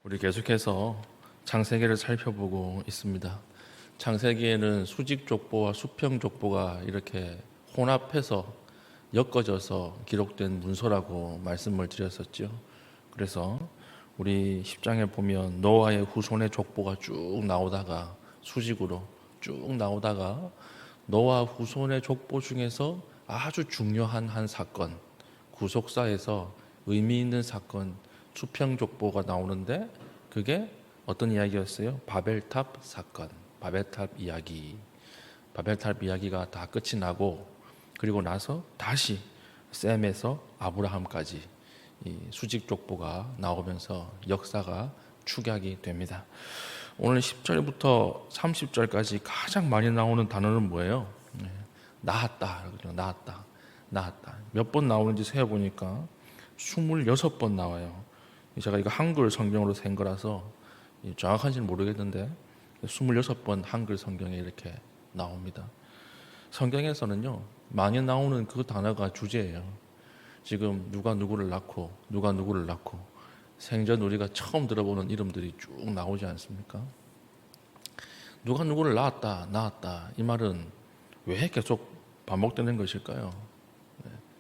우리 계속해서 창세기를 살펴보고 있습니다. 창세기에는 수직족보와 수평족보가 이렇게 혼합해서 엮어져서 기록된 문서라고 말씀을 드렸었죠. 그래서 우리 10장에 보면 노아의 후손의 족보가 쭉 나오다가 수직으로 쭉 나오다가 노아 후손의 족보 중에서 아주 중요한 한 사건, 구속사에서 의미 있는 사건, 수평족보가 나오는데 그게 어떤 이야기였어요? 바벨탑 사건, 바벨탑 이야기. 바벨탑 이야기가 다 끝이 나고 그리고 나서 다시 셈에서 아브라함까지 이 수직족보가 나오면서 역사가 축약이 됩니다. 오늘 10절부터 30절까지 가장 많이 나오는 단어는 뭐예요? 낳았다. 낳았다. 낳았다. 몇 번 나오는지 세어보니까 26번 나와요. 제가 이거 한글 성경으로 센 거라서 정확한지는 모르겠는데 26번 한글 성경에 이렇게 나옵니다. 성경에서는요, 많이 나오는 그 단어가 주제예요. 지금 누가 누구를 낳고 누가 누구를 낳고 생전 우리가 처음 들어보는 이름들이 쭉 나오지 않습니까? 누가 누구를 낳았다, 낳았다 이 말은 왜 계속 반복되는 것일까요?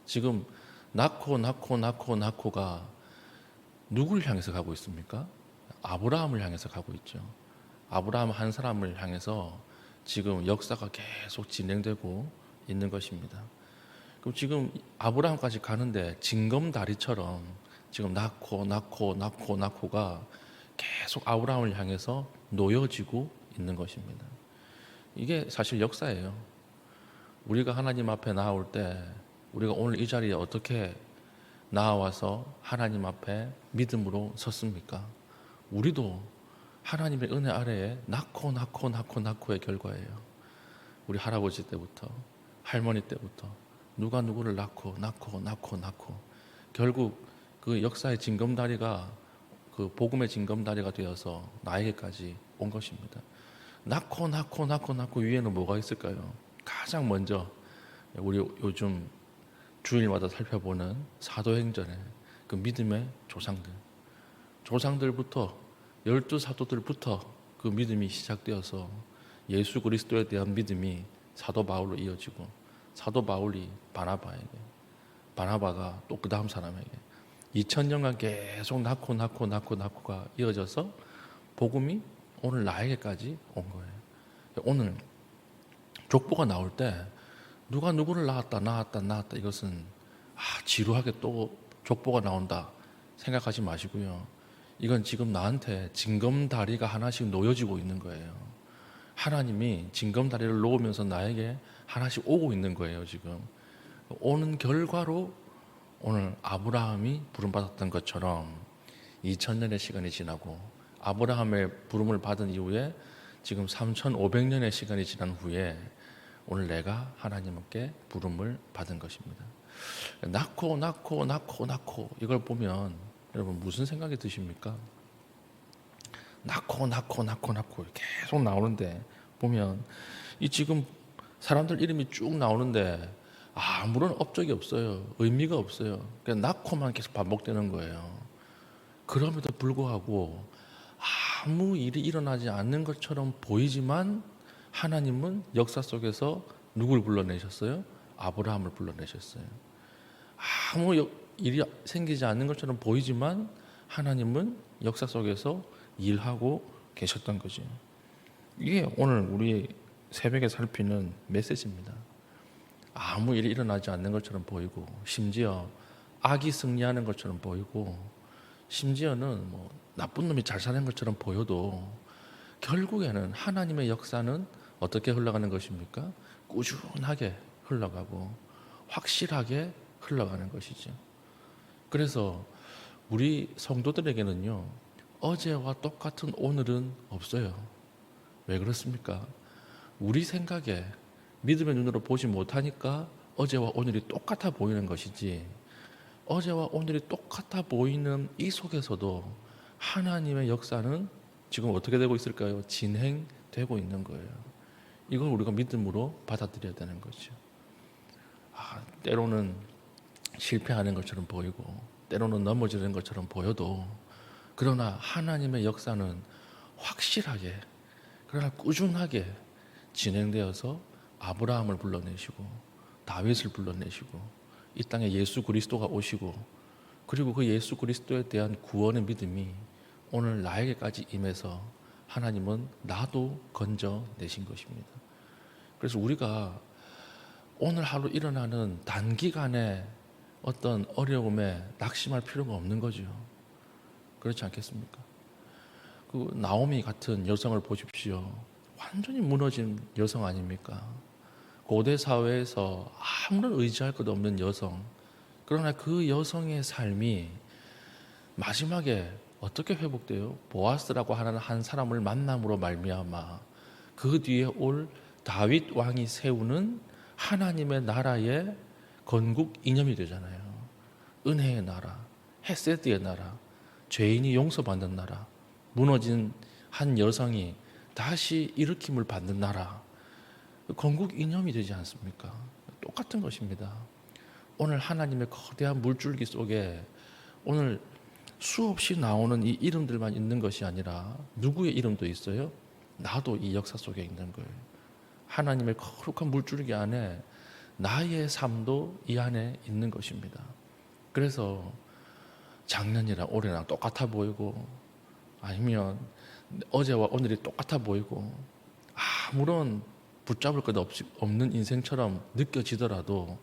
지금 낳고가 누구를 향해서 가고 있습니까? 아브라함을 향해서 가고 있죠. 아브라함 한 사람을 향해서 지금 역사가 계속 진행되고 있는 것입니다. 그럼 지금 아브라함까지 가는데 징검다리처럼 지금 낳고가 계속 아브라함을 향해서 놓여지고 있는 것입니다. 이게 사실 역사예요. 우리가 하나님 앞에 나올 때 우리가 오늘 이 자리에 어떻게 나와서 하나님 앞에 믿음으로 섰습니까? 우리도 하나님의 은혜 아래에 낳고의 결과예요. 우리 할아버지 때부터 할머니 때부터 누가 누구를 낳고 결국 그 역사의 징검다리가 그 복음의 징검다리가 되어서 나에게까지 온 것입니다. 낳고 위에는 뭐가 있을까요? 가장 먼저 우리 요즘 주일마다 살펴보는 사도행전의 그 믿음의 조상들부터 12사도들부터 그 믿음이 시작되어서 예수 그리스도에 대한 믿음이 사도 바울로 이어지고 사도 바울이 바나바에게, 바나바가 또 그 다음 사람에게 2000년간 계속 낳고가 이어져서 복음이 오늘 나에게까지 온 거예요. 오늘 족보가 나올 때 누가 누구를 낳았다 이것은 지루하게 또 족보가 나온다 생각하지 마시고요. 이건 지금 나한테 징검다리가 하나씩 놓여지고 있는 거예요. 하나님이 징검다리를 놓으면서 나에게 하나씩 오고 있는 거예요. 지금 오는 결과로 오늘 아브라함이 부름받았던 것처럼 2000년의 시간이 지나고 아브라함의 부름을 받은 이후에 지금 3500년의 시간이 지난 후에 오늘 내가 하나님께 부름을 받은 것입니다. 낳고 이걸 보면 여러분 무슨 생각이 드십니까? 낳고 계속 나오는데 보면 이 지금 사람들 이름이 쭉 나오는데 아무런 업적이 없어요. 의미가 없어요. 그냥 낳고만 계속 반복되는 거예요. 그럼에도 불구하고 아무 일이 일어나지 않는 것처럼 보이지만 하나님은 역사 속에서 누굴 불러내셨어요? 아브라함을 불러내셨어요. 아무 일이 생기지 않는 것처럼 보이지만 하나님은 역사 속에서 일하고 계셨던 거죠. 이게 오늘 우리 새벽에 살피는 메시지입니다. 아무 일이 일어나지 않는 것처럼 보이고 심지어 악이 승리하는 것처럼 보이고 심지어는 뭐 나쁜 놈이 잘 사는 것처럼 보여도 결국에는 하나님의 역사는 어떻게 흘러가는 것입니까? 꾸준하게 흘러가고 확실하게 흘러가는 것이죠. 그래서 우리 성도들에게는요, 어제와 똑같은 오늘은 없어요. 왜 그렇습니까? 우리 생각에 믿음의 눈으로 보지 못하니까 어제와 오늘이 똑같아 보이는 것이지, 어제와 오늘이 똑같아 보이는 이 속에서도 하나님의 역사는 지금 어떻게 되고 있을까요? 진행되고 있는 거예요. 이걸 우리가 믿음으로 받아들여야 되는 거죠. 때로는 실패하는 것처럼 보이고 때로는 넘어지는 것처럼 보여도 그러나 하나님의 역사는 확실하게, 그러나 꾸준하게 진행되어서 아브라함을 불러내시고 다윗을 불러내시고 이 땅에 예수 그리스도가 오시고, 그리고 그 예수 그리스도에 대한 구원의 믿음이 오늘 나에게까지 임해서 하나님은 나도 건져내신 것입니다. 그래서 우리가 오늘 하루 일어나는 단기간에 어떤 어려움에 낙심할 필요가 없는 거죠. 그렇지 않겠습니까? 그 나오미 같은 여성을 보십시오. 완전히 무너진 여성 아닙니까? 고대 사회에서 아무런 의지할 것 없는 여성. 그러나 그 여성의 삶이 마지막에 어떻게 회복돼요? 보아스라고 하는 한 사람을 만남으로 말미암아 그 뒤에 올 다윗 왕이 세우는 하나님의 나라의 건국 이념이 되잖아요. 은혜의 나라, 헤세드의 나라, 죄인이 용서받는 나라, 무너진 한 여성이 다시 일으킴을 받는 나라, 건국 이념이 되지 않습니까? 똑같은 것입니다. 오늘 하나님의 거대한 물줄기 속에 오늘 수없이 나오는 이 이름들만 있는 것이 아니라 누구의 이름도 있어요? 나도 이 역사 속에 있는 거예요. 하나님의 거룩한 물줄기 안에 나의 삶도 이 안에 있는 것입니다. 그래서 작년이랑 올해랑 똑같아 보이고, 아니면 어제와 오늘이 똑같아 보이고, 아무런 붙잡을 것 없는 인생처럼 느껴지더라도,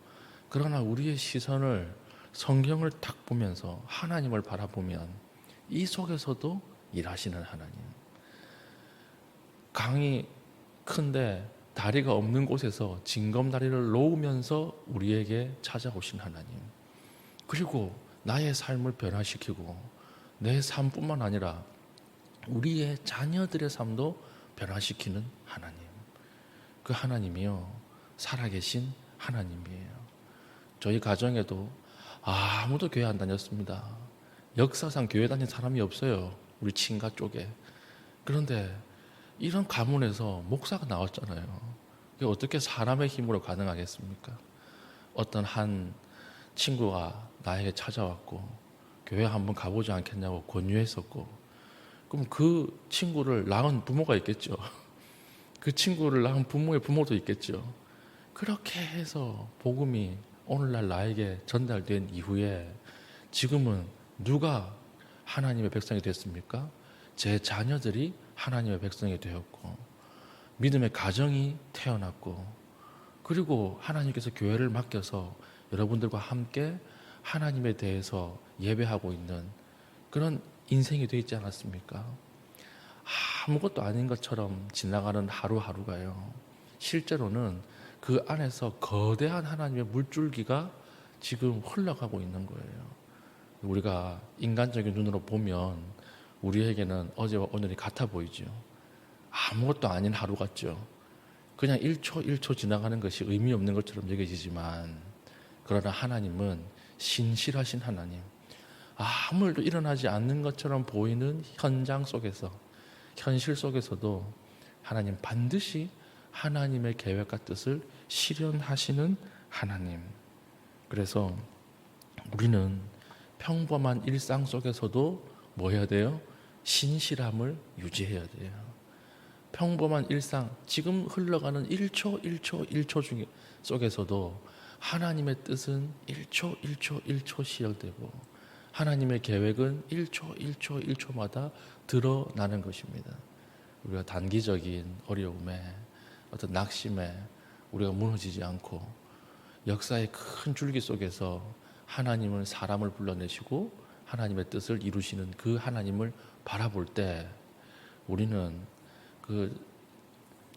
그러나 우리의 시선을 성경을 딱 보면서 하나님을 바라보면 이 속에서도 일하시는 하나님, 강이 큰데 다리가 없는 곳에서 징검다리를 놓으면서 우리에게 찾아오신 하나님, 그리고 나의 삶을 변화시키고 내 삶뿐만 아니라 우리의 자녀들의 삶도 변화시키는 하나님, 그 하나님이요 살아계신 하나님이에요. 저희 가정에도 아무도 교회 안 다녔습니다. 역사상 교회 다닌 사람이 없어요, 우리 친가 쪽에. 그런데 이런 가문에서 목사가 나왔잖아요. 이게 어떻게 사람의 힘으로 가능하겠습니까? 어떤 한 친구가 나에게 찾아왔고 교회 한번 가보지 않겠냐고 권유했었고, 그럼 그 친구를 낳은 부모가 있겠죠. 그 친구를 낳은 부모의 부모도 있겠죠. 그렇게 해서 복음이 오늘날 나에게 전달된 이후에 지금은 누가 하나님의 백성이 됐습니까? 제 자녀들이 하나님의 백성이 되었고, 믿음의 가정이 태어났고, 그리고 하나님께서 교회를 맡겨서 여러분들과 함께 하나님에 대해서 예배하고 있는 그런 인생이 되어 있지 않았습니까? 아무것도 아닌 것처럼 지나가는 하루하루가요, 실제로는 그 안에서 거대한 하나님의 물줄기가 지금 흘러가고 있는 거예요. 우리가 인간적인 눈으로 보면 우리에게는 어제와 오늘이 같아 보이죠. 아무것도 아닌 하루 같죠. 그냥 1초 1초 지나가는 것이 의미 없는 것처럼 여겨지지만, 그러나 하나님은 신실하신 하나님, 아무 일도 일어나지 않는 것처럼 보이는 현장 속에서, 현실 속에서도 하나님 반드시 하나님의 계획과 뜻을 실현하시는 하나님. 그래서 우리는 평범한 일상 속에서도 뭐 해야 돼요? 신실함을 유지해야 돼요. 평범한 일상, 지금 흘러가는 1초 1초 1초 중에 속에서도 하나님의 뜻은 1초 1초 1초 시작되고 하나님의 계획은 1초 1초 1초마다 드러나는 것입니다. 우리가 단기적인 어려움에, 어떤 낙심에 우리가 무너지지 않고 역사의 큰 줄기 속에서 하나님은 사람을 불러내시고 하나님의 뜻을 이루시는 그 하나님을 바라볼 때, 우리는 그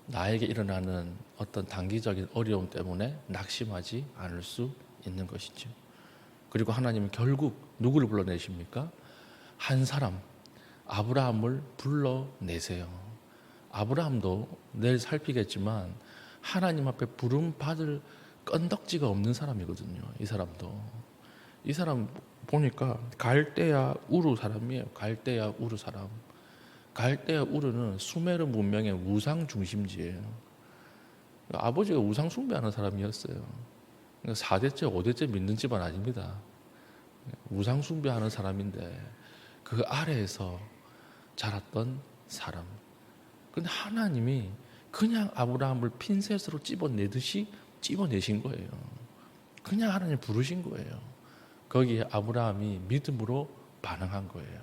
나에게 일어나는 어떤 단기적인 어려움 때문에 낙심하지 않을 수 있는 것이죠. 그리고 하나님은 결국 누구를 불러내십니까? 한 사람, 아브라함을 불러내세요. 아브라함도 내일 살피겠지만 하나님 앞에 부름 받을 건덕지가 없는 사람이거든요. 이 사람 보니까 갈대아 우르 사람이에요. 갈대아 우르 사람. 갈대아 우르는 수메르 문명의 우상 중심지예요. 아버지가 우상 숭배하는 사람이었어요. 4대째 5대째 믿는 집안 아닙니다. 우상 숭배하는 사람인데, 그 아래에서 자랐던 사람. 근데 하나님이 그냥 아브라함을 핀셋으로 찝어내듯이 찝어내신 거예요. 그냥 하나님 부르신 거예요. 거기에 아브라함이 믿음으로 반응한 거예요.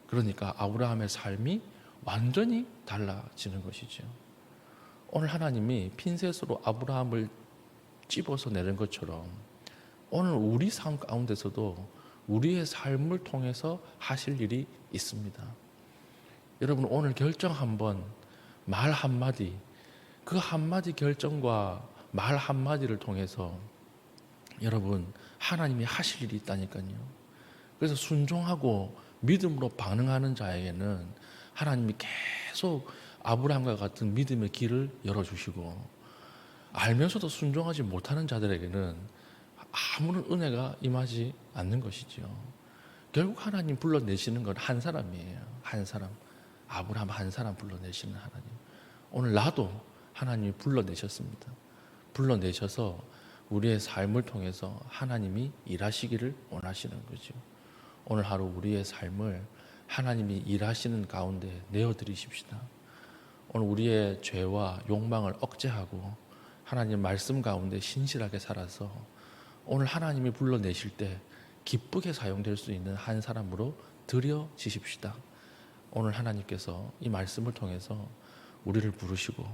그러니까 아브라함의 삶이 완전히 달라지는 것이죠. 오늘 하나님이 핀셋으로 아브라함을 찝어서 내는 것처럼 오늘 우리 삶 가운데서도 우리의 삶을 통해서 하실 일이 있습니다. 여러분 오늘 결정 한번, 말 한마디, 그 한마디 결정과 말 한마디를 통해서 여러분 하나님이 하실 일이 있다니까요. 그래서 순종하고 믿음으로 반응하는 자에게는 하나님이 계속 아브라함과 같은 믿음의 길을 열어주시고, 알면서도 순종하지 못하는 자들에게는 아무런 은혜가 임하지 않는 것이죠. 결국 하나님 불러내시는 건 한 사람이에요. 한 사람. 아브라함 한 사람 불러내시는 하나님. 오늘 나도 하나님이 불러내셨습니다. 불러내셔서 우리의 삶을 통해서 하나님이 일하시기를 원하시는 거죠. 오늘 하루 우리의 삶을 하나님이 일하시는 가운데 내어드리십시다. 오늘 우리의 죄와 욕망을 억제하고 하나님 말씀 가운데 신실하게 살아서 오늘 하나님이 불러내실 때 기쁘게 사용될 수 있는 한 사람으로 드려지십시다. 오늘 하나님께서 이 말씀을 통해서 우리를 부르시고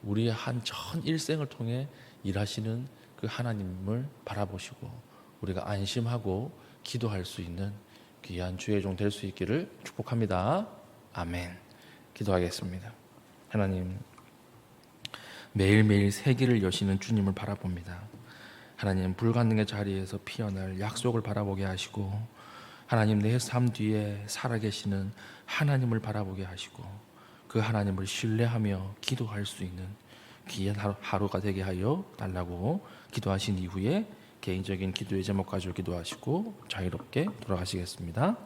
우리의 한 전 일생을 통해 일하시는 그 하나님을 바라보시고 우리가 안심하고 기도할 수 있는 귀한 주의 종 될 수 있기를 축복합니다. 아멘. 기도하겠습니다. 하나님, 매일매일 새 길을 여시는 주님을 바라봅니다. 하나님, 불가능의 자리에서 피어날 약속을 바라보게 하시고 하나님, 내 삶 뒤에 살아계시는 하나님을 바라보게 하시고 그 하나님을 신뢰하며 기도할 수 있는 귀한 하루가 되게 하여 달라고 기도하신 이후에 개인적인 기도의 제목 가지고 기도하시고 자유롭게 돌아가시겠습니다.